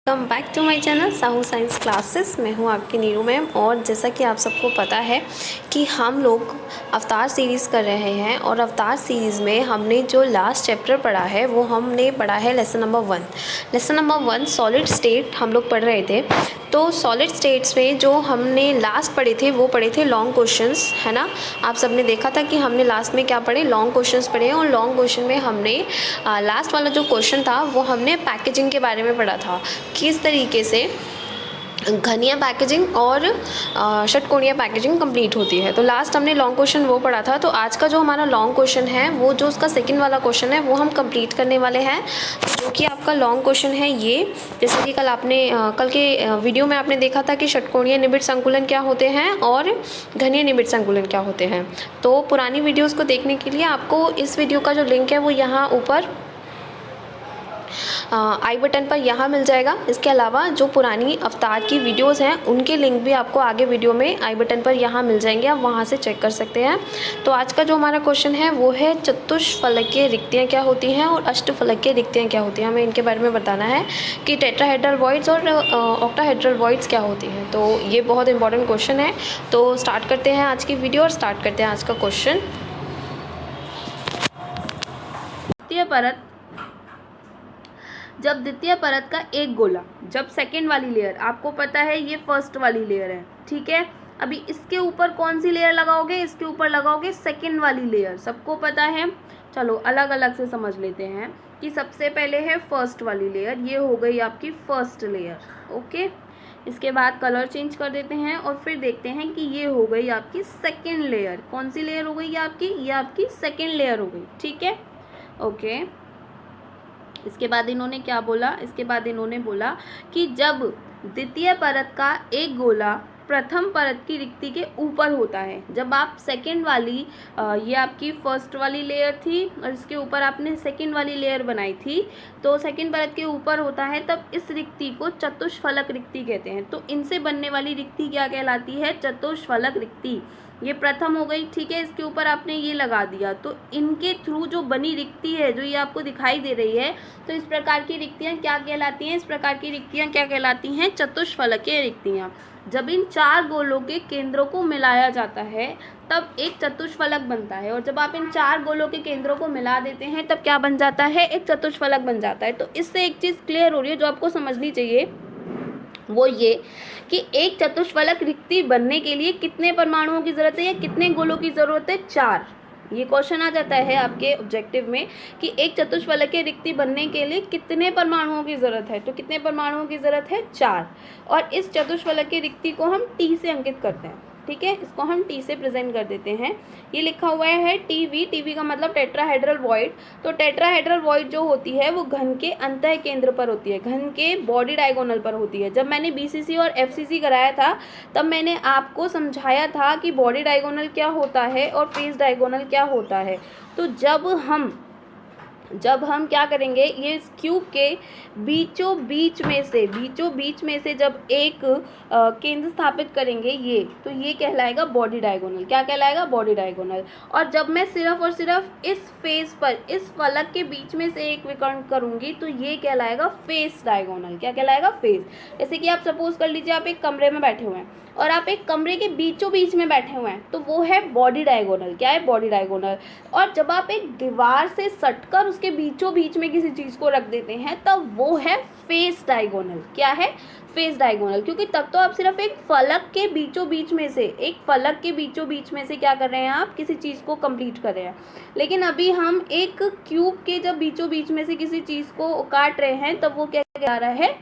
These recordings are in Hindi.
Welcome back to my channel Sahu science classes. मैं हूं आपकी नीरू मैम। और जैसा कि आप सबको पता है कि हम लोग अवतार सीरीज़ कर रहे हैं और अवतार सीरीज़ में हमने जो लास्ट चैप्टर पढ़ा है वो हमने पढ़ा है lesson number 1। Lesson number 1 solid state हम लोग पढ़ रहे थे। तो सॉलिड स्टेट्स में जो हमने लास्ट पढ़े थे वो पढ़े थे लॉन्ग क्वेश्चंस, है ना। आप सबने देखा था कि हमने लास्ट में क्या पढ़े, लॉन्ग क्वेश्चंस पढ़े हैं। और लॉन्ग क्वेश्चन में हमने लास्ट वाला जो क्वेश्चन था वो हमने पैकेजिंग के बारे में पढ़ा था, किस तरीके से घनिया पैकेजिंग और षटकोणीय पैकेजिंग कंप्लीट होती है। तो लास्ट हमने लॉन्ग क्वेश्चन वो पढ़ा था। तो आज का जो हमारा लॉन्ग क्वेश्चन है वो जो उसका सेकंड वाला क्वेश्चन है वो हम कंप्लीट करने वाले हैं, जो कि आपका लॉन्ग क्वेश्चन है ये। जैसे कि कल के वीडियो में आपने देखा था कि षटकोणीय निबिड़ संकुलन क्या होते हैं और घनीय निबिड़ संकुलन क्या होते हैं। तो पुरानी वीडियोज़ को देखने के लिए आपको इस वीडियो का जो लिंक है वो यहाँ ऊपर आई बटन पर यहाँ मिल जाएगा। इसके अलावा जो पुरानी अवतार की वीडियोस हैं उनके लिंक भी आपको आगे वीडियो में आई बटन पर यहाँ मिल जाएंगे, आप वहाँ से चेक कर सकते हैं। तो आज का जो हमारा क्वेश्चन है वो है चतुष्फलकीय रिक्तियाँ क्या होती हैं और अष्टफलकीय रिक्तियाँ क्या होती हैं। हमें इनके बारे में बताना है कि टेट्राहेड्रल वॉइड्स और ऑक्टाहेड्रल वॉइड्स क्या होती हैं। तो ये बहुत इंपॉर्टेंट क्वेश्चन है। तो स्टार्ट करते हैं आज की वीडियो और स्टार्ट करते हैं आज का क्वेश्चन। द्वितीय परत, जब द्वितीय परत का एक गोला, जब सेकेंड वाली लेयर, आपको पता है ये फर्स्ट वाली लेयर है, ठीक है। अभी इसके ऊपर कौन सी लेयर लगाओगे, इसके ऊपर लगाओगे सेकेंड वाली लेयर, सबको पता है। चलो अलग अलग से समझ लेते हैं कि सबसे पहले है फर्स्ट वाली लेयर, ये हो गई आपकी फर्स्ट लेयर, ओके। इसके बाद कलर चेंज कर देते हैं और फिर देखते हैं कि ये हो गई आपकी सेकेंड लेयर। कौन सी लेयर हो गई ये आपकी सेकेंड लेयर हो गई, ठीक है, ओके। इसके बाद इन्होंने क्या बोला, इसके बाद इन्होंने बोला कि जब द्वितीय परत का एक गोला प्रथम परत की रिक्ति के ऊपर होता है, जब आप सेकेंड वाली ये आपकी फर्स्ट वाली लेयर थी और इसके ऊपर आपने सेकेंड वाली लेयर बनाई थी, तो सेकेंड परत के ऊपर होता है, तब इस रिक्ति को चतुष्फलक रिक्ति कहते हैं। तो इनसे बनने वाली रिक्ति क्या कहलाती है, चतुष्फलक रिक्ति। ये प्रथम हो गई, ठीक है। इसके ऊपर आपने ये लगा दिया, तो इनके थ्रू जो बनी रिक्ति है जो ये आपको दिखाई दे रही है, तो इस प्रकार की रिक्तियाँ क्या कहलाती हैं, इस प्रकार की रिक्तियाँ क्या कहलाती हैं, चतुष्फलकीय रिक्तियाँ। जब इन चार गोलों के केंद्रों को मिलाया जाता है तब एक चतुष्फलक बनता है, और जब आप इन चार गोलों के केंद्रों को मिला देते हैं तब क्या बन जाता है, एक चतुष्फलक बन जाता है। तो इससे एक चीज़ क्लियर हो रही है जो आपको समझनी चाहिए, वो ये कि एक चतुष्फलक रिक्ति बनने के लिए कितने परमाणुओं की जरूरत है या कितने गोलों की जरूरत है, 4। ये क्वेश्चन आ जाता है आपके ऑब्जेक्टिव में कि एक चतुष्फलकीय रिक्ति बनने के लिए कितने परमाणुओं की जरूरत है, तो कितने परमाणुओं की जरूरत है, 4। और इस चतुष्फलकीय रिक्ति को हम टी से अंकित करते हैं, ठीक है, इसको हम टी से प्रेजेंट कर देते हैं। ये लिखा हुआ है टीवी, टीवी का मतलब टेट्राहेड्रल वॉइड। तो टेट्राहेड्रल वॉइड जो होती है वो घन के अंतः केंद्र पर होती है, घन के बॉडी डायगोनल पर होती है। जब मैंने बीसीसी और एफसीसी कराया था तब मैंने आपको समझाया था कि बॉडी डायगोनल क्या होता है और फेस डायगोनल क्या होता है। तो जब हम क्या करेंगे, ये इस क्यूब के बीचों बीच में से जब एक केंद्र स्थापित करेंगे ये, तो ये कहलाएगा बॉडी डायगोनल। क्या कहलाएगा, बॉडी डायगोनल। और जब मैं सिर्फ और सिर्फ इस फेस पर, इस फलक के बीच में से एक विकर्ण करूंगी तो ये कहलाएगा फेस डायगोनल। क्या कहलाएगा, फेस। जैसे कि आप सपोज कर लीजिए आप एक कमरे में बैठे हुए हैं और आप एक कमरे के बीचों बीच में बैठे हुए हैं, तो वो है बॉडी डायगोनल। क्या है, बॉडी डायगोनल। और जब आप एक दीवार से सटकर उसके बीचों बीच में किसी चीज़ को रख देते हैं तब वो है फेस डायगोनल। क्या है, फेस डायगोनल। क्योंकि तब तो आप सिर्फ एक फलक के बीचों बीच में से क्या कर रहे हैं, आप किसी चीज़ को कंप्लीट कर रहे हैं। लेकिन अभी हम एक क्यूब के जब बीचों बीच में से किसी चीज़ को काट रहे हैं तब वो क्या आ रहा है,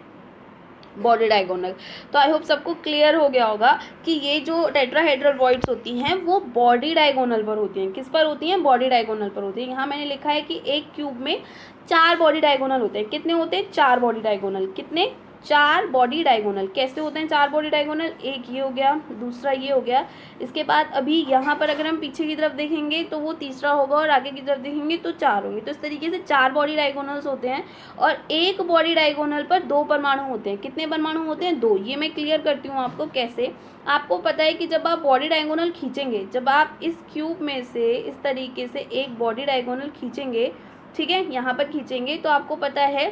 बॉडी डायगोनल। तो आई होप सबको क्लियर हो गया होगा कि ये जो टेट्राहेड्रल वॉइड्स होती हैं वो बॉडी डायगोनल पर होती हैं। किस पर होती हैं, बॉडी डायगोनल पर होती हैं। यहाँ मैंने लिखा है कि एक क्यूब में 4 बॉडी डायगोनल होते हैं। कितने होते हैं, 4 बॉडी डायगोनल। कितने, 4 बॉडी डायगोनल। कैसे होते हैं 4 बॉडी डायगोनल, एक ये हो गया, दूसरा ये हो गया। इसके बाद अभी यहाँ पर अगर हम पीछे की तरफ देखेंगे तो वो तीसरा होगा और आगे की तरफ देखेंगे तो 4 होंगे। तो इस तरीके से 4 बॉडी डायगोनल्स होते हैं और एक बॉडी डायगोनल पर 2 परमाणु होते हैं। कितने परमाणु होते हैं, 2। ये मैं क्लियर करती हूँ आपको कैसे। आपको पता है कि जब आप बॉडी डायगोनल खींचेंगे, जब आप इस क्यूब में से इस तरीके से एक बॉडी डायगोनल खींचेंगे, ठीक है, यहाँ पर खींचेंगे, तो आपको पता है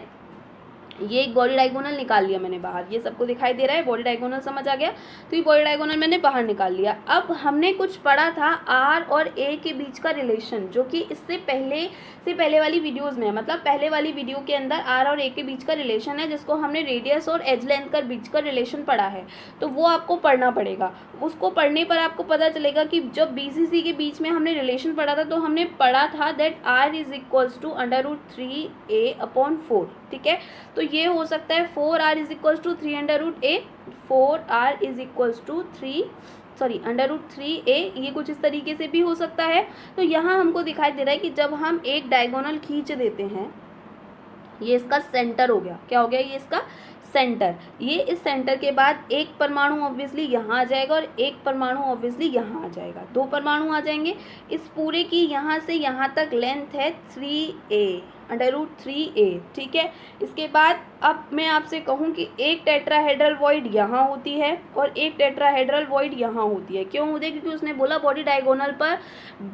ये एक बॉडी डायगोनल निकाल लिया मैंने बाहर, ये सबको दिखाई दे रहा है, बॉडी डायगोनल समझ आ गया। तो ये बॉडी डायगोनल मैंने बाहर निकाल लिया। अब हमने कुछ पढ़ा था आर और ए के बीच का रिलेशन, जो कि इससे पहले वाली वीडियोस में है, मतलब पहले वाली वीडियो के अंदर आर और ए के बीच का रिलेशन है, जिसको हमने रेडियस और एज लेंथ का बीच का रिलेशन पढ़ा है। तो वो आपको पढ़ना पड़ेगा। उसको पढ़ने पर आपको पता चलेगा कि जब BCC के बीच में हमने रिलेशन पढ़ा था, तो हमने पढ़ा था that R is equals to √3a/4। ठीक है, तो ये हो सकता है 4R is equals to 3√a, 4R is equals to √3a, ये कुछ इस तरीके से भी हो सकता है। तो यहाँ हमको दिखाई दे रहा है कि जब हम एक डायगोनल खींच देते हैं, ये इसका सेंटर हो गया, क्या हो गया, ये इसका सेंटर। ये इस सेंटर के बाद एक परमाणु ऑब्वियसली यहाँ आ जाएगा और एक परमाणु ऑब्वियसली यहाँ आ जाएगा, 2 परमाणु आ जाएंगे। इस पूरे की यहाँ से यहाँ तक लेंथ है 3a/√3a। ठीक है, इसके बाद अब मैं आपसे कहूँ कि एक टेट्राहेड्रल वॉइड यहाँ होती है और एक टेट्राहेड्रल वॉइड यहाँ होती है। क्यों होती है? क्योंकि उसने बोला बॉडी डायगोनल पर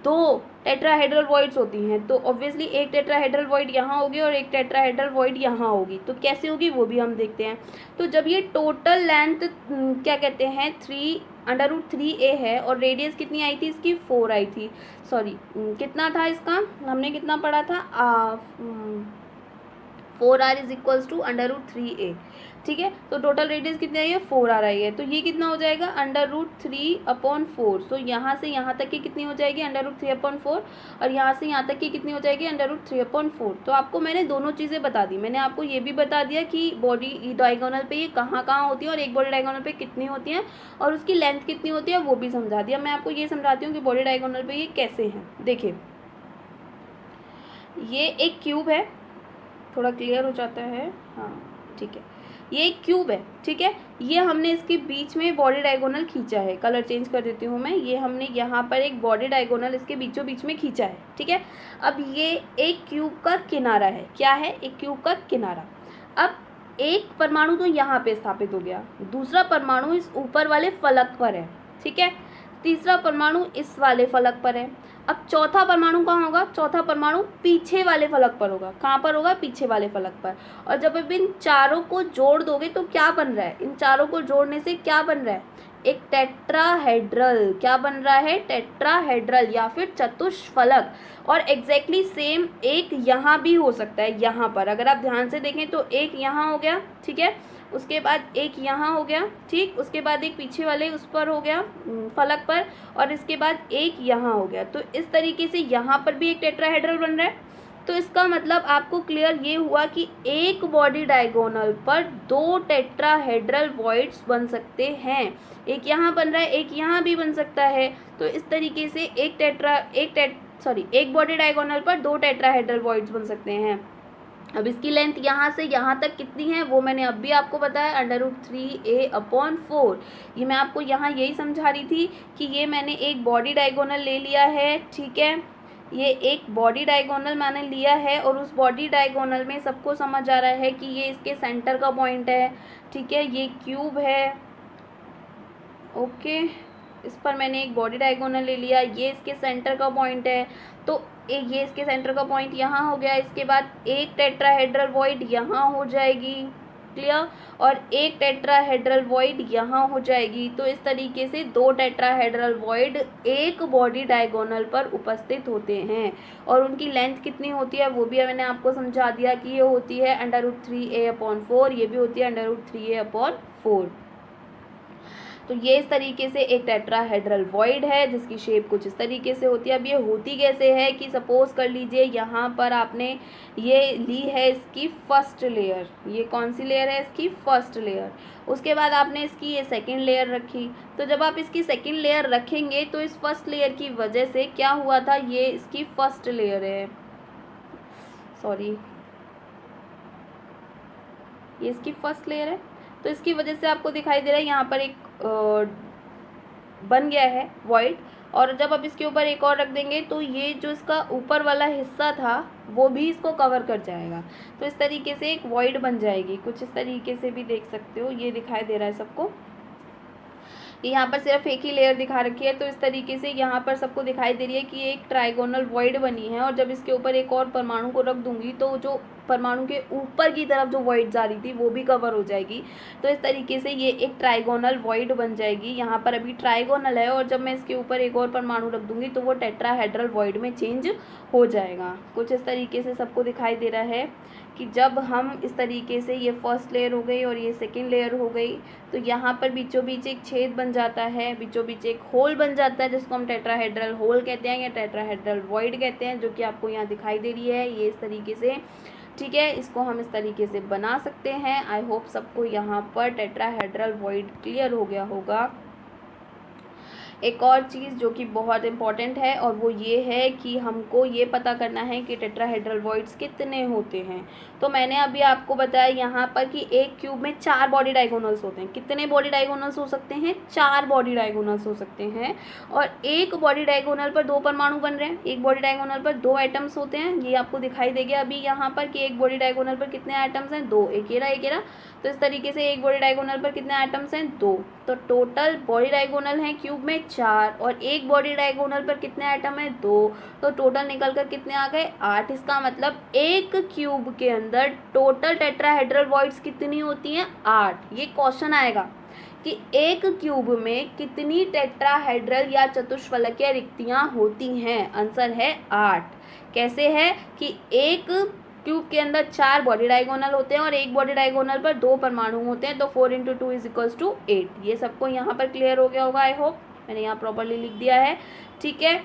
2 टेट्राहेड्रल वॉइड्स होती हैं, तो ऑब्वियसली एक टेट्राहेड्रल वॉइड यहाँ होगी और एक टेट्राहेड्रल वॉइड यहाँ होगी। तो कैसे होगी वो भी हम देखते हैं। तो जब ये टोटल लेंथ क्या कहते हैं 3√3a है और रेडियस कितनी आई थी इसकी, 4 आई थी, सॉरी कितना था इसका, हमने कितना पढ़ा था, 4R is equals to √3a। ठीक है, तो टोटल रेडियस कितनी आई है, 4R आई है। तो ये कितना हो जाएगा, √3/4। तो यहाँ से यहाँ तक की कितनी हो जाएगी, √3/4, और यहाँ से यहाँ तक की कितनी हो जाएगी, √3/4। तो आपको मैंने दोनों चीज़ें बता दी। मैंने आपको ये भी बता दिया कि बॉडी डायगोनल पे ये कहाँ कहाँ होती है और एक बॉडी डायगोनल पे कितनी होती हैं और उसकी लेंथ कितनी होती है, वो भी समझा दिया। मैं आपको ये समझाती हूँ कि बॉडी डायगोनल पे ये कैसे हैं। देखिए, ये एक क्यूब है, थोड़ा क्लियर हो जाता है, हाँ ठीक है, ये एक क्यूब है। ठीक है, ये हमने इसके बीच में बॉडी डायगोनल खींचा है, कलर चेंज कर देती हूँ मैं, ये हमने यहाँ पर एक बॉडी डायगोनल इसके बीचों बीच में खींचा है। ठीक है, अब ये एक क्यूब का किनारा है, क्या है, एक क्यूब का किनारा। अब एक परमाणु तो यहाँ पे स्थापित हो गया, दूसरा परमाणु इस ऊपर वाले फलक पर है। ठीक है, तीसरा परमाणु इस वाले फलक पर है। अब चौथा परमाणु कहाँ होगा, चौथा परमाणु पीछे वाले फलक पर होगा। कहाँ पर होगा, पीछे वाले फलक पर। और जब अब इन चारों को जोड़ दोगे तो क्या बन रहा है, इन चारों को जोड़ने से क्या बन रहा है, एक टेट्राहेड्रल। क्या बन रहा है, टेट्राहेड्रल या फिर चतुष्फलक। और एग्जैक्टली सेम एक यहाँ भी हो सकता है, यहाँ पर अगर आप ध्यान से देखें तो एक यहाँ हो गया, ठीक है, उसके बाद एक यहाँ हो गया, ठीक, उसके बाद एक पीछे वाले उस पर हो गया फलक पर, और इसके बाद एक यहाँ हो गया। तो इस तरीके से यहाँ पर भी एक टेट्राहेड्रल बन रहा है। तो इसका मतलब आपको क्लियर ये हुआ कि एक बॉडी डायगोनल पर 2 टेट्राहेड्रल वॉइड्स बन सकते हैं। एक यहाँ बन रहा है, एक यहाँ भी बन सकता है। तो इस तरीके से एक बॉडी डायगोनल पर 2 टेट्राहेड्रल वॉइड्स बन सकते हैं। अब इसकी लेंथ यहाँ से यहाँ तक कितनी है वो मैंने अब भी आपको बताया, √3a/4। ये मैं आपको यहाँ यही समझा रही थी कि ये मैंने एक बॉडी डायगोनल ले लिया है। ठीक है, ये एक बॉडी डायगोनल मैंने लिया है और उस बॉडी डायगोनल में सबको समझ आ रहा है कि ये इसके सेंटर का पॉइंट है। ठीक है, ये क्यूब है, ओके, इस पर मैंने एक बॉडी डायगोनल ले लिया, ये इसके सेंटर का पॉइंट है। तो ये इसके सेंटर का पॉइंट यहाँ हो गया। इसके बाद एक टेट्राहेड्रल वॉइड यहाँ हो जाएगी, क्लियर, और एक टेट्राहेड्रल वॉइड यहाँ हो जाएगी। तो इस तरीके से 2 टेट्राहेड्रल वॉइड एक बॉडी डायगोनल पर उपस्थित होते हैं। और उनकी लेंथ कितनी होती है वो भी मैंने आपको समझा दिया कि ये होती है √3a/4, ये भी होती है √3a/4। तो ये इस तरीके से एक टेट्राहेड्रल वॉइड है जिसकी शेप कुछ इस तरीके से होती है। अब ये होती कैसे है कि सपोज कर लीजिए यहाँ पर आपने ये ली है इसकी फर्स्ट लेयर, ये कौन सी लेयर है, इसकी फर्स्ट लेयर। उसके बाद आपने इसकी ये सेकंड लेयर रखी। तो जब आप इसकी सेकंड लेयर रखेंगे तो इस फर्स्ट लेयर की वजह से क्या हुआ था, ये इसकी फर्स्ट लेयर है, सॉरी ये इसकी फर्स्ट लेयर है। तो इसकी वजह से आपको दिखाई दे रहा है यहाँ पर एक बन गया है वॉइड। और जब आप इसके ऊपर एक और रख देंगे तो ये जो इसका ऊपर वाला हिस्सा था वो भी इसको कवर कर जाएगा। तो इस तरीके से एक वॉइड बन जाएगी, कुछ इस तरीके से भी देख सकते हो, ये दिखाई दे रहा है सबको। ये यहाँ पर सिर्फ एक ही लेयर दिखा रखी है। तो इस तरीके से यहाँ पर सबको दिखाई दे रही है कि एक ट्राइगोनल वॉइड बनी है, और जब इसके ऊपर एक और परमाणु को रख दूंगी तो जो परमाणु के ऊपर की तरफ जो वॉइड जा रही थी वो भी कवर हो जाएगी। तो इस तरीके से ये एक ट्राइगोनल वॉइड बन जाएगी। यहाँ पर अभी ट्राइगोनल है, और जब मैं इसके ऊपर एक और परमाणु रख दूंगी तो वो टेट्राहेड्रल वॉइड में चेंज हो जाएगा। कुछ इस तरीके से सबको दिखाई दे रहा है कि जब हम इस तरीके से, ये फर्स्ट लेयर हो गई और ये सेकेंड लेयर हो गई, तो यहाँ पर बीचों बीच एक छेद बन जाता है, बीचों बीच एक होल बन जाता है, जिसको हम टेट्राहेड्रल होल कहते हैं या टेट्राहेड्रल वॉइड कहते हैं, जो कि आपको यहाँ दिखाई दे रही है ये इस तरीके से। ठीक है, इसको हम इस तरीके से बना सकते हैं। आई होप सबको यहाँ पर टेट्राहेड्रल वॉइड क्लियर हो गया होगा। एक और चीज़ जो कि बहुत इम्पॉर्टेंट है, और वो ये है कि हमको ये पता करना है कि टेट्राहेड्रल वॉइड्स कितने होते हैं। तो मैंने अभी आपको बताया यहाँ पर कि एक क्यूब में 4 बॉडी डायगोनल्स होते हैं। कितने बॉडी डायगोनल्स हो सकते हैं? 4 बॉडी डायगोनल्स हो सकते हैं। और एक बॉडी डायगोनल पर 2 परमाणु बन रहे हैं, एक बॉडी डायगोनल पर 2 एटम्स होते हैं। ये आपको दिखाई देगा अभी यहाँ पर कि एक बॉडी डायगोनल पर कितने एटम्स हैं? 2, एक ये रहा। तो इस तरीके से एक बॉडी डायगोनल पर कितने एटम्स हैं? 2। तो टोटल बॉडी डायगोनल हैं क्यूब में 4, और एक बॉडी डायगोनल पर कितने एटम है? 2। तो टोटल निकल कर कितने आ गए? 8। इसका मतलब एक क्यूब के अंदर टोटल टेट्राहेड्रल वॉइड्स कितनी होती हैं? 8। ये क्वेश्चन आएगा कि एक क्यूब में कितनी टेट्राहेड्रल या चतुष्फलकीय रिक्तियां होती हैं? आंसर है 8। कैसे है कि एक क्यूब के अंदर 4 बॉडी डायगोनल होते हैं और एक बॉडी डायगोनल पर 2 परमाणु होते हैं, तो 4 × 2 = 8। ये सबको यहाँ पर क्लियर हो गया होगा। आई होप मैंने यहाँ प्रॉपरली लिख दिया है। ठीक है,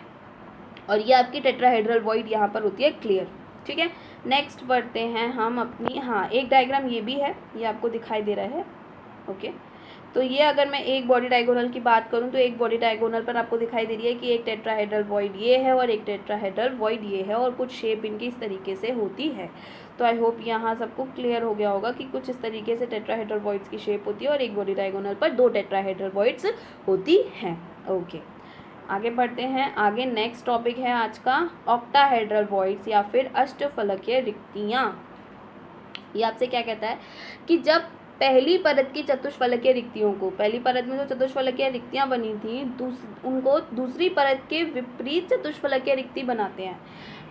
और ये आपकी टेट्राहेड्रल वॉइड यहाँ पर होती है क्लियर। ठीक है, नेक्स्ट बढ़ते हैं हम अपनी, हाँ एक डायग्राम ये भी है, ये आपको दिखाई दे रहा है। ओके, तो ये अगर मैं एक बॉडी डायगोनल की बात करूँ तो एक बॉडी डायगोनल पर आपको दिखाई दे रही है कि एक टेट्राहेड्रल वॉइड ये है और एक टेट्राहेड्रल वॉइड ये है, और कुछ शेप इनकी इस तरीके से होती है। तो आई होप यहाँ सबको क्लियर हो गया होगा कि कुछ इस तरीके से टेट्राहेड्रल वॉइड्स की शेप होती है और एक बॉडी डायगोनल पर 2 टेट्राहेड्रल वॉइड्स होती हैं। ओके, आगे बढ़ते हैं। आगे नेक्स्ट टॉपिक है आज का ऑक्टाहेड्रल वॉइड्स या फिर अष्टफलकीय रिक्तियाँ। ये आपसे क्या कहता है कि जब पहली परत की चतुष्फलकीय रिक्तियों को, पहली परत में जो चतुष्फलकीय रिक्तियां बनी थी उनको दूसरी परत के विपरीत चतुष्फलकीय रिक्ति बनाते हैं।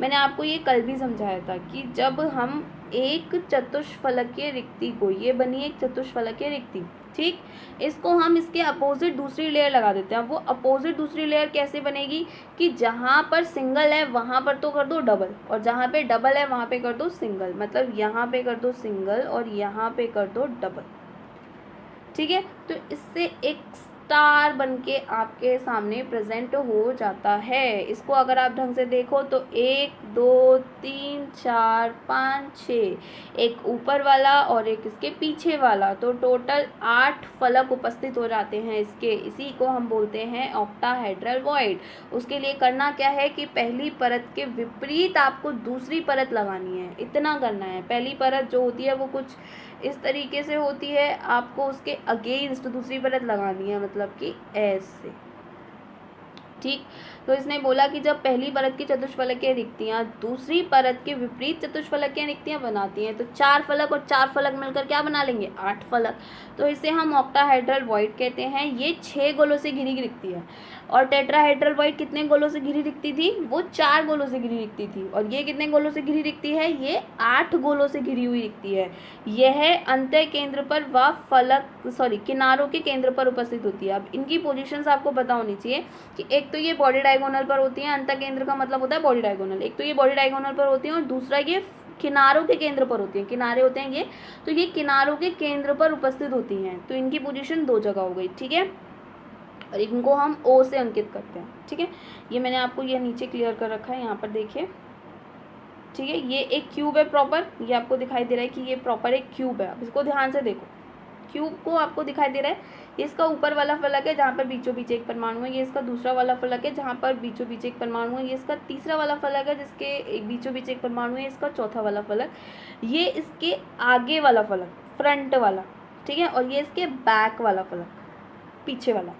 मैंने आपको ये कल भी समझाया था कि जब हम एक चतुष्फलकीय रिक्ति को, ये बनी एक चतुष्फलकीय रिक्ति, ठीक, इसको हम इसके अपोजिट दूसरी लेयर लगा देते हैं। वो अपोजिट दूसरी लेयर कैसे बनेगी कि जहाँ पर सिंगल है वहाँ पर तो कर दो डबल, और जहाँ पे डबल है वहाँ पे कर दो सिंगल। मतलब यहाँ पे कर दो सिंगल और यहाँ पे कर दो डबल। ठीक है, तो इससे एक स्टार बनके आपके सामने प्रेजेंट हो जाता है। इसको अगर आप ढंग से देखो तो 1 2 3 4 5 6, एक ऊपर वाला और एक इसके पीछे वाला, तो टोटल 8 फलक उपस्थित हो जाते हैं इसके। इसी को हम बोलते हैं ऑक्टाहेड्रल वॉइड। उसके लिए करना क्या है कि पहली परत के विपरीत आपको दूसरी परत लगानी है। इतना करना है, पहली परत जो होती है वो कुछ इस तरीके से होती है, आपको उसके अगेंस्ट दूसरी परत लगानी है, मतलब कि ऐसे। ठीक, तो इसने बोला कि जब पहली परत की चतुष्फलकीय रिक्तियां दूसरी परत के विपरीत चतुष्फलकीय रिक्तियां बनाती हैं तो 4 फलक और 4 फलक मिलकर क्या बना लेंगे? 8 फलक। तो इसे हम ऑक्टाहेड्रल वॉइड कहते हैं। ये 6 गोलों से घिरी रिक्ति है, और टेट्राहेड्रल वॉइड कितने गोलों से घिरी रिक्ति थी? वो 4 गोलों से घिरी रिक्ति थी। और ये कितने गोलों से घिरी रिक्ति है? ये 8 गोलों से घिरी हुई रिक्ति है। यह अंतः केंद्र पर व किनारों के केंद्र पर उपस्थित होती है। अब इनकी पोजीशंस आपको पता होनी चाहिए कि एक तो ये बॉडी डायगोनल पर होती है, अंतः केंद्र का मतलब होता है बॉडी डायगोनल। एक तो ये बॉडी डायगोनल पर होती है और दूसरा ये किनारों के केंद्र पर होती हैं। किनारे होते हैं ये, तो ये किनारों के केंद्र पर उपस्थित होती हैं। तो इनकी पोजीशन 2 जगह हो गई। ठीक है, और इनको हम O से अंकित करते हैं। ठीक है, ये मैंने आपको ये नीचे क्लियर कर रखा है, यहाँ पर देखिए। ठीक है, ये एक क्यूब है प्रॉपर, ये आपको दिखाई दे रहा है कि ये प्रॉपर एक क्यूब है। अब इसको ध्यान से देखो, क्यूब को आपको दिखाई दे रहा है, ये इसका ऊपर वाला फलक है जहाँ पर बीचों बीच एक परमाणु है। ये इसका दूसरा वाला फलक है जहाँ पर बीचों बीच एक परमाणु है। ये इसका तीसरा वाला फलक है जिसके बीचों बीच एक परमाणु है। इसका चौथा वाला फलक, ये इसके आगे वाला फलक, फ्रंट वाला। ठीक है, और ये इसके बैक वाला फलक, पीछे वाला,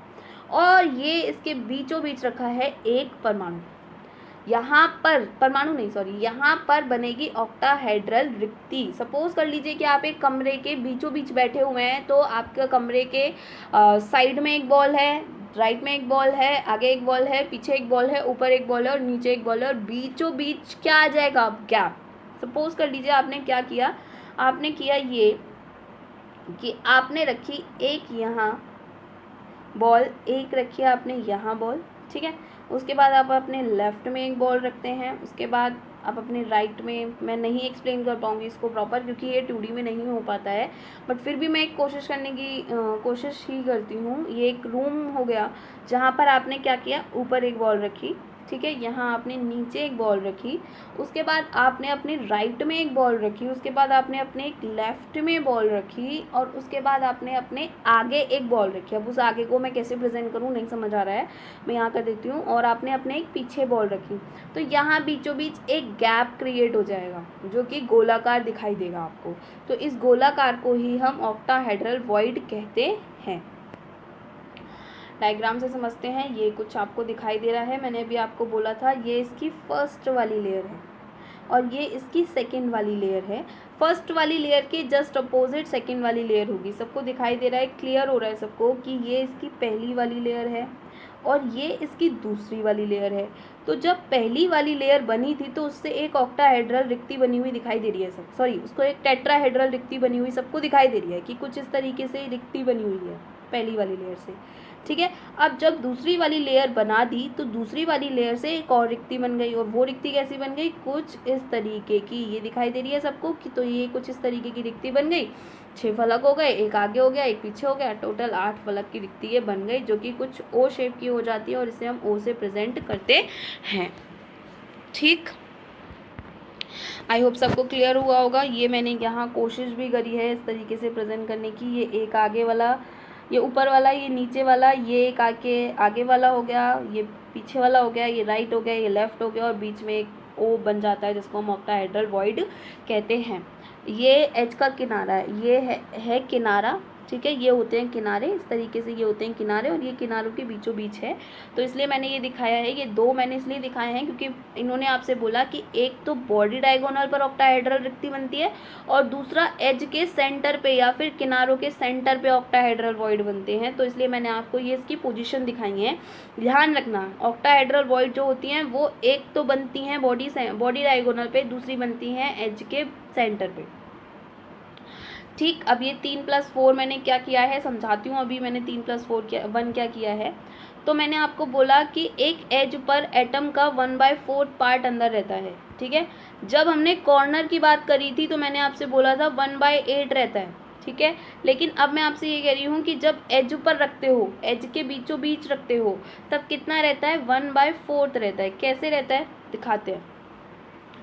और ये इसके बीचों बीच रखा है एक परमाणु। यहाँ पर परमाणु नहीं, सॉरी, यहाँ पर बनेगी ऑक्टाहेड्रल रिक्ति। सपोज कर लीजिए कि आप एक कमरे के बीचों बीच बैठे हुए हैं, तो आपके कमरे के साइड में एक बॉल है, राइट में एक बॉल है, आगे एक बॉल है, पीछे एक बॉल है, ऊपर एक बॉल है और नीचे एक बॉल है, और बीचों बीच क्या आ जाएगा, गैप। सपोज कर लीजिए आपने क्या किया, आपने किया ये कि आपने रखी एक यहाँ बॉल, एक रखी है आपने यहाँ बॉल, ठीक है। उसके बाद आप अपने लेफ़्ट में एक बॉल रखते हैं, उसके बाद आप अपने राइट में, मैं नहीं एक्सप्लेन कर पाऊँगी इसको प्रॉपर क्योंकि ये 2D में नहीं हो पाता है, बट फिर भी मैं एक कोशिश करने की कोशिश ही करती हूँ। ये एक रूम हो गया जहाँ पर आपने क्या किया, ऊपर एक बॉल रखी, ठीक है, यहाँ आपने नीचे एक बॉल रखी, उसके बाद आपने अपने राइट में एक बॉल रखी, उसके बाद आपने अपने एक लेफ़्ट में बॉल रखी, और उसके बाद आपने अपने आगे एक बॉल रखी। अब उस आगे को मैं कैसे प्रेजेंट करूँ नहीं समझ आ रहा है, मैं यहाँ कर देती हूँ, और आपने अपने एक पीछे बॉल रखी। तो यहाँ बीचों बीच एक गैप क्रिएट हो जाएगा जो कि गोलाकार दिखाई देगा आपको। तो इस गोलाकार को ही हम ऑक्टाहेड्रल वॉइड कहते हैं। डायग्राम से समझते हैं। ये कुछ आपको दिखाई दे रहा है, मैंने अभी आपको बोला था ये इसकी फर्स्ट वाली लेयर है और ये इसकी सेकंड वाली लेयर है। फर्स्ट वाली लेयर के जस्ट अपोजिट सेकंड वाली लेयर होगी। सबको दिखाई दे रहा है, क्लियर हो रहा है सबको कि ये इसकी पहली वाली लेयर है और ये इसकी दूसरी वाली लेयर है। तो जब पहली वाली लेयर बनी थी तो उससे एक ऑक्टाहेड्रल रिक्ति बनी हुई दिखाई दे रही है सब, सॉरी उसको एक टेट्राहेड्रल रिक्ति बनी हुई सबको दिखाई दे रही है कि कुछ इस तरीके से रिक्ति बनी हुई है पहली वाली लेयर से, ठीक है। अब जब दूसरी वाली लेयर बना दी तो दूसरी वाली लेयर से एक और रिक्ति बन गई, और वो रिक्ति कैसी बन गई, कुछ इस तरीके की, ये दिखाई दे रही है सबको कि तो ये कुछ इस तरीके की रिक्ति बन गई। 6 फलक हो गए, एक आगे हो गया एक पीछे हो गया, टोटल 8 फलक की रिक्ति ये बन गई जो कि कुछ ओ शेप की हो जाती है और इसे हम ओ से प्रेजेंट करते हैं, ठीक। आई होप सबको क्लियर हुआ होगा। ये मैंने यहाँ कोशिश भी करी है इस तरीके से प्रेजेंट करने की। ये एक आगे वाला, ये ऊपर वाला, ये नीचे वाला, ये एक आगे वाला हो गया, ये पीछे वाला हो गया, ये राइट हो गया, ये लेफ़्ट हो गया और बीच में एक ओ बन जाता है जिसको हम ऑक्टाहेड्रल वॉइड कहते हैं। ये एच का किनारा है, ये है किनारा, ठीक है। ये होते हैं किनारे, इस तरीके से ये होते हैं किनारे और ये किनारों के बीचों बीच है। तो इसलिए मैंने ये दिखाया है, ये दो मैंने इसलिए दिखाए हैं क्योंकि इन्होंने आपसे बोला कि एक तो बॉडी डायगोनल पर ऑक्टाहेड्रल रिक्ति बनती है और दूसरा एज के सेंटर पे या फिर किनारों के सेंटर पे ऑक्टाहेड्रल वॉइड बनते हैं। तो इसलिए मैंने आपको ये इसकी पोजीशन दिखाई है। ध्यान रखना, ऑक्टाहेड्रल वॉइड जो होती हैं वो एक तो बनती हैं बॉडी डायगोनल पे, दूसरी बनती हैं एज के सेंटर पे, ठीक। अब ये 3+4 मैंने क्या किया है समझाती हूँ। अभी मैंने 3+4 1 क्या किया है, तो मैंने आपको बोला कि एक एज पर एटम का 1/4 पार्ट अंदर रहता है, ठीक है। जब हमने कॉर्नर की बात करी थी तो मैंने आपसे बोला था 1/8 रहता है, ठीक है। लेकिन अब मैं आपसे ये कह रही हूँ कि जब एज पर रखते हो, एज के बीचों बीच रखते हो, तब कितना रहता है, 1/4 रहता है। कैसे रहता है दिखाते हैं,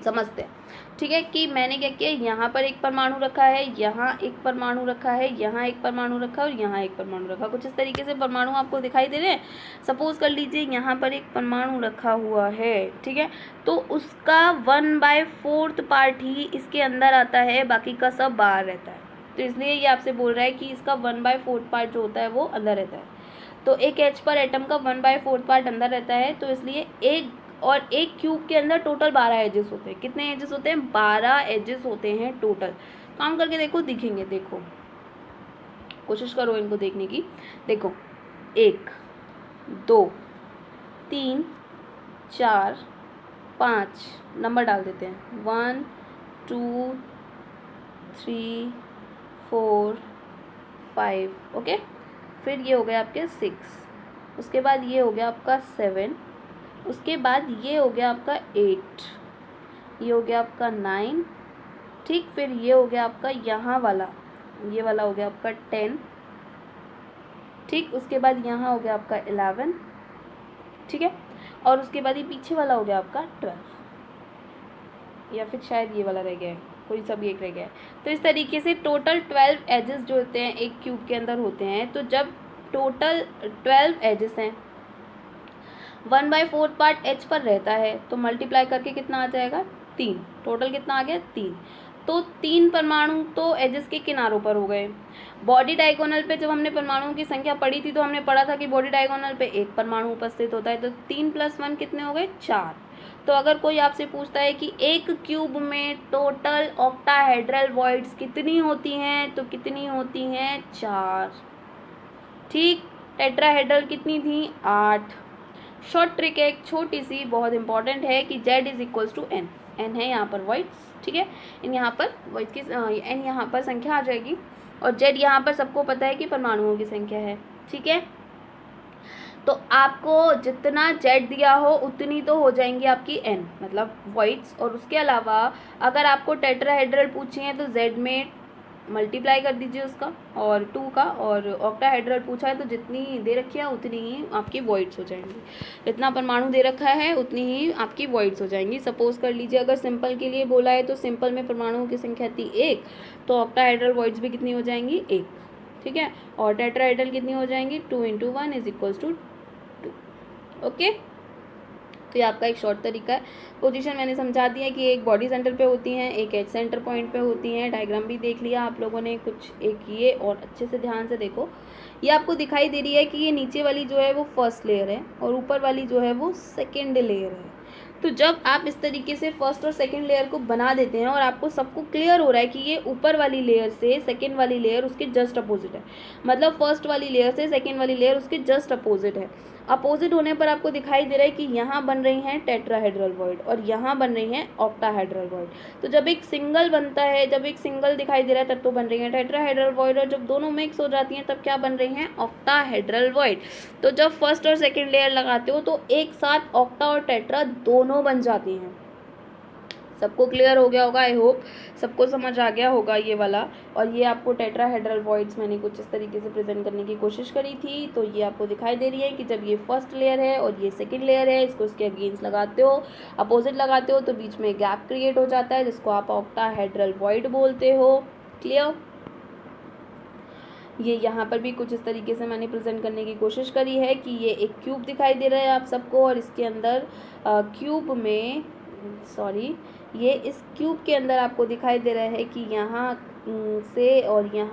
समझते हैं, ठीक है। कि मैंने क्या किया, यहाँ पर एक परमाणु रखा है, यहाँ एक परमाणु रखा है, यहाँ एक परमाणु रखा है और यहाँ एक परमाणु रखा, कुछ इस तरीके से परमाणु आपको दिखाई दे रहे हैं। सपोज कर लीजिए यहाँ पर एक परमाणु रखा हुआ है, ठीक है, तो उसका 1/4 पार्ट ही इसके अंदर आता है, बाकी का सब बाहर रहता है। तो इसलिए ये आपसे बोल रहा है कि इसका 1/4 पार्ट जो होता है वो अंदर रहता है। तो एक एच पर एटम का 1/4 पार्ट अंदर रहता है, तो इसलिए एक क्यूब के अंदर टोटल 12 एजेस होते हैं। कितने एजेस होते हैं, 12 एजेस होते हैं टोटल। काउंट करके देखो, दिखेंगे, देखो कोशिश करो इनको देखने की। देखो 1 2 3 4 5 नंबर डाल देते हैं, 1 2 3 4 5, ओके। फिर ये हो गया आपके 6, उसके बाद ये हो गया आपका 7, उसके बाद ये हो गया आपका 8, ये हो गया आपका 9, ठीक। फिर ये हो गया आपका यहाँ वाला, ये वाला हो गया आपका 10, ठीक। उसके बाद यहाँ हो गया आपका 11, ठीक है। और उसके बाद ये पीछे वाला हो गया आपका 12, या फिर शायद ये वाला रह गया है, कोई सब एक रह गया है। तो इस तरीके से टोटल 12 एजेस जो होते हैं एक क्यूब के अंदर होते हैं। तो जब टोटल 12 एजेस हैं, 1/4 पार्ट एच पर रहता है, तो मल्टीप्लाई करके कितना आ जाएगा, 3। टोटल कितना आ गया, 3। तो 3 परमाणु तो एजेस के किनारों पर हो गए। बॉडी डायगोनल पे जब हमने परमाणुओं की संख्या पढ़ी थी तो हमने पढ़ा था कि बॉडी डायगोनल पे एक परमाणु उपस्थित होता है। तो 3 + 1 कितने हो गए, 4। तो अगर कोई आपसे पूछता है कि एक क्यूब में टोटल ऑक्टाहेड्रल वॉइड्स कितनी होती हैं, तो कितनी होती हैं? 4। ठीक। टेट्राहेड्रल कितनी थी? 8। शॉर्ट ट्रिक है एक छोटी सी, बहुत इंपॉर्टेंट है कि Z is equals to N। N है यहाँ पर वॉइड्स, ठीक है। इन यहाँ पर वॉइड्स की N यहाँ पर संख्या आ जाएगी और Z यहाँ पर सबको पता है कि परमाणुओं की संख्या है, ठीक है। तो आपको जितना Z दिया हो उतनी तो हो जाएंगी आपकी N, मतलब वॉइड्स। और उसके अलावा अगर आपको टेट्राहेड्रल पूछी है तो Z में मल्टीप्लाई कर दीजिए उसका और 2 का, और ऑक्टाहेड्रल पूछा है तो जितनी दे रखी है उतनी ही आपकी वॉइड्स हो जाएंगी। जितना परमाणु दे रखा है उतनी ही आपकी वॉइड्स हो जाएंगी। सपोज कर लीजिए अगर सिंपल के लिए बोला है तो सिंपल में परमाणुओं की संख्या थी 1, तो ऑक्टाहेड्रल वॉइड्स भी कितनी हो जाएंगी? 1, ठीक है। और टेट्राहेड्रल कितनी हो जाएंगी? 2 × 1 इज इक्वल्स टू 2। ओके, तो ये आपका एक शॉर्ट तरीका है। पोजीशन मैंने समझा दिया कि एक बॉडी सेंटर पे होती हैं, एक एज सेंटर पॉइंट पे होती हैं। डायग्राम भी देख लिया आप लोगों ने कुछ एक ये, और अच्छे से ध्यान से देखो। ये आपको दिखाई दे रही है कि ये नीचे वाली जो है वो फर्स्ट लेयर है और ऊपर वाली जो है वो सेकेंड लेयर है। तो जब आप इस तरीके से फर्स्ट और सेकेंड लेयर को बना देते हैं और आपको सबको क्लियर हो रहा है कि ये ऊपर वाली लेयर से सेकेंड वाली लेयर उसके जस्ट अपोजिट है, मतलब फर्स्ट वाली लेयर से सेकेंड वाली लेयर उसके जस्ट अपोजिट है। अपोजिट होने पर आपको दिखाई दे रहा है कि यहाँ बन रही हैं टेट्राहेड्रल वॉइड और यहाँ बन रही हैं ऑक्टाहेड्रल वॉइड। तो जब एक सिंगल बनता है, जब एक सिंगल दिखाई दे रहा है तब तो बन रही है टेट्राहेड्रल वॉइड, और जब दोनों मिक्स हो जाती हैं तब क्या बन रही हैं? Octahedral void. तो जब फर्स्ट और सेकेंड लेयर लगाते हो तो एक साथ ऑक्टा और टेट्रा दोनों बन जाती हैं। सबको क्लियर हो गया होगा, आई होप सबको समझ आ गया होगा ये वाला। और ये आपको टेट्राहेड्रल वॉइड्स मैंने कुछ इस तरीके से प्रेजेंट करने की कोशिश करी थी। तो ये आपको दिखाई दे रही है कि जब ये फर्स्ट लेयर है और ये सेकंड लेयर है, इसको इसके अगेंस्ट लगाते हो, अपोजिट लगाते हो, तो बीच में गैप क्रिएट हो जाता है जिसको आप ऑक्टाहेड्रल वॉइड बोलते हो। क्लियर? ये यहाँ पर भी कुछ इस तरीके से मैंने प्रेजेंट करने की कोशिश करी है कि ये एक क्यूब दिखाई दे रहा है आप सबको, और इसके अंदर क्यूब में ये इस क्यूब के अंदर आपको दिखाई दे रहा है कि यहाँ से और यहाँ